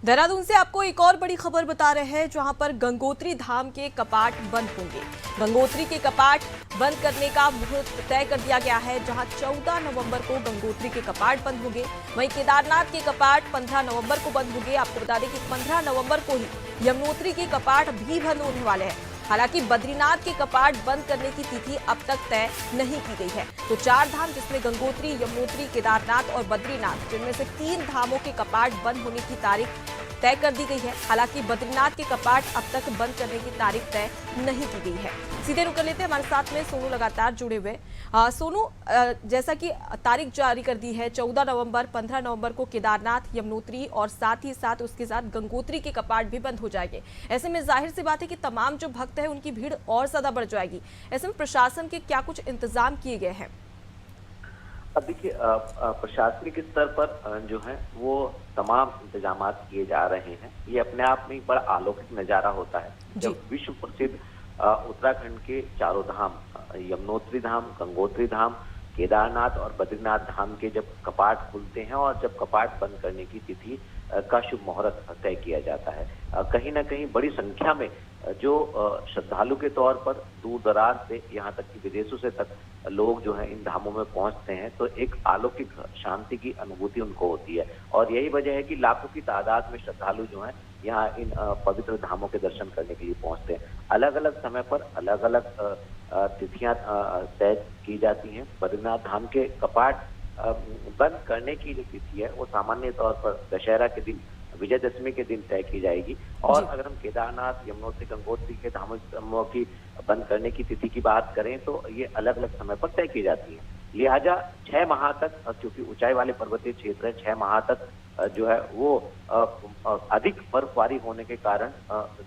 देहरादून से आपको एक और बड़ी खबर बता रहे हैं, जहां पर गंगोत्री धाम के कपाट बंद होंगे। गंगोत्री के कपाट बंद करने का मुहूर्त तय कर दिया गया है, जहां 14 नवंबर को गंगोत्री के कपाट बंद होंगे। वहीं केदारनाथ के कपाट 15 नवंबर को बंद होंगे। आपको बता दें कि 15 नवंबर को ही यमुनोत्री के कपाट भी बंद होने वाले हैं। हालांकि बद्रीनाथ के कपाट बंद करने की तिथि अब तक तय नहीं की गई है। तो 4 धाम, जिसमें गंगोत्री, यमुनोत्री, केदारनाथ और बद्रीनाथ, जिनमें से 3 धामों के कपाट बंद होने की तारीख तय कर दी गई है। हालांकि बद्रीनाथ के कपाट अब तक बंद करने की तारीख तय नहीं की गई है। सीधे रुक कर लेते हैं, हमारे साथ में सोनू लगातार जुड़े हुए। सोनू, जैसा कि तारीख जारी कर दी है 14 नवंबर, 15 नवंबर को केदारनाथ, यमुनोत्री और साथ ही साथ उसके साथ गंगोत्री के कपाट भी बंद हो जाएंगे। ऐसे में जाहिर सी बात है कि तमाम जो भक्त है उनकी भीड़ और ज्यादा बढ़ जाएगी। ऐसे में प्रशासन के क्या कुछ इंतजाम किए गए हैं? अब देखिए, प्रशासनिक स्तर पर जो है वो तमाम इंतजाम किए जा रहे हैं। ये अपने आप में एक बड़ा अलौकिक नजारा होता है जब विश्व प्रसिद्ध उत्तराखंड के चारों धाम, यमुनोत्री धाम, गंगोत्री धाम, केदारनाथ और बद्रीनाथ धाम के जब कपाट खुलते हैं और जब कपाट बंद करने की तिथि का शुभ मुहूर्त तय किया जाता है। कहीं ना कहीं बड़ी संख्या में जो श्रद्धालु के तौर पर दूर दराज से, यहाँ तक कि विदेशों से तक लोग जो है इन धामों में पहुंचते हैं, तो एक अलौकिक शांति की अनुभूति उनको होती है। और यही वजह है कि लाखों की तादाद में श्रद्धालु जो हैं यहाँ इन पवित्र धामों के दर्शन करने के लिए पहुंचते हैं। अलग अलग समय पर अलग अलग तिथियां तय की जाती हैं। बद्रीनाथ धाम के कपाट बंद करने की जो तिथि है वो सामान्य तौर पर दशहरा के दिन, विजयदशमी के दिन तय की जाएगी। और अगर हम केदारनाथ, यमुनोत्री, गंगोत्री के धामों की बंद करने की तिथि की बात करें तो ये अलग अलग समय पर तय की जाती है। लिहाजा 6 माह तक, क्योंकि ऊंचाई वाले पर्वतीय क्षेत्र है, 6 माह तक जो है वो अधिक बर्फबारी होने के कारण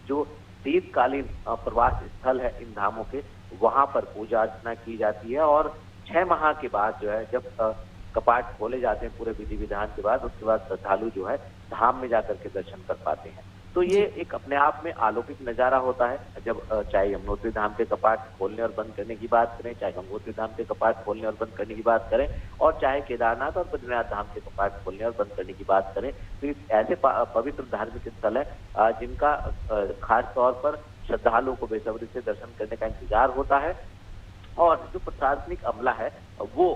जो शीतकालीन प्रवास स्थल है इन धामों के, वहां पर पूजा अर्चना की जाती है। और 6 माह के बाद जो है जब कपाट खोले जाते हैं पूरे विधि विधान के बाद, उसके बाद श्रद्धालु जो है धाम में जाकर के दर्शन कर पाते हैं। तो ये एक अपने आप में अलौकिक नजारा होता है जब चाहे यमुनोत्री धाम के कपाट खोलने और बंद करने की बात करें, चाहे गंगोत्री धाम के कपाट खोलने और बंद करने की बात करें, और चाहे केदारनाथ और बद्रीनाथ धाम के कपाट खोलने और बंद करने की बात करें। तो ऐसे पवित्र धार्मिक स्थल है जिनका खास तौर पर श्रद्धालुओं को बेसब्री से दर्शन करने का इंतजार होता है। और जो प्रशासनिक अमला है वो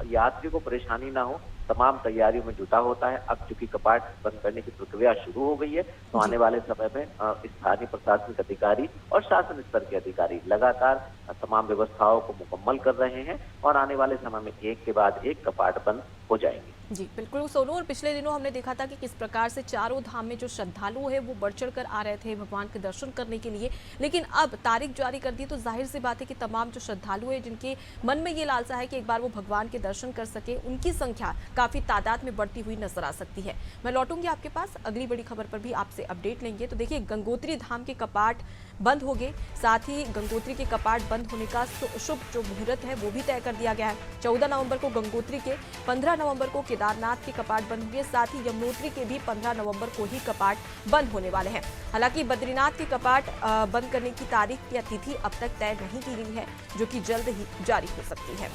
यात्री को परेशानी ना हो, तमाम तैयारियों में जुटा होता है। अब चूंकि कपाट बंद करने की प्रक्रिया शुरू हो गई है, तो आने वाले समय में स्थानीय प्रशासनिक अधिकारी और शासन स्तर के अधिकारी लगातार तमाम व्यवस्थाओं को मुकम्मल कर रहे हैं और आने वाले समय में एक के बाद एक कपाट बंद हो जाएंगे। जी बिल्कुल सोनू, और पिछले दिनों हमने देखा था कि किस प्रकार से चारों धाम में जो श्रद्धालु है वो बढ़ चढ़ कर आ रहे थे भगवान के दर्शन करने के लिए। लेकिन अब तारीख जारी कर दी तो जाहिर सी बात है कि तमाम जो श्रद्धालु है जिनके मन में ये लालसा है कि एक बार वो भगवान के दर्शन कर सके, उनकी संख्या काफी तादाद में बढ़ती हुई नजर आ सकती है। मैं लौटूंगी आपके पास, अगली बड़ी खबर पर भी आपसे अपडेट लेंगे। तो देखिए, गंगोत्री धाम के कपाट बंद हो गए, साथ ही गंगोत्री के कपाट बंद होने का शुभ जो मुहूर्त है वो भी तय कर दिया गया है। 14 नवंबर को गंगोत्री के, 15 नवंबर को केदारनाथ के कपाट बंद होंगे, साथ ही यमुनोत्री के भी 15 नवंबर को ही कपाट बंद होने वाले हैं। हालांकि बद्रीनाथ के कपाट बंद करने की तारीख या तिथि अब तक तय नहीं की गई है, जो कि जल्द ही जारी हो सकती है।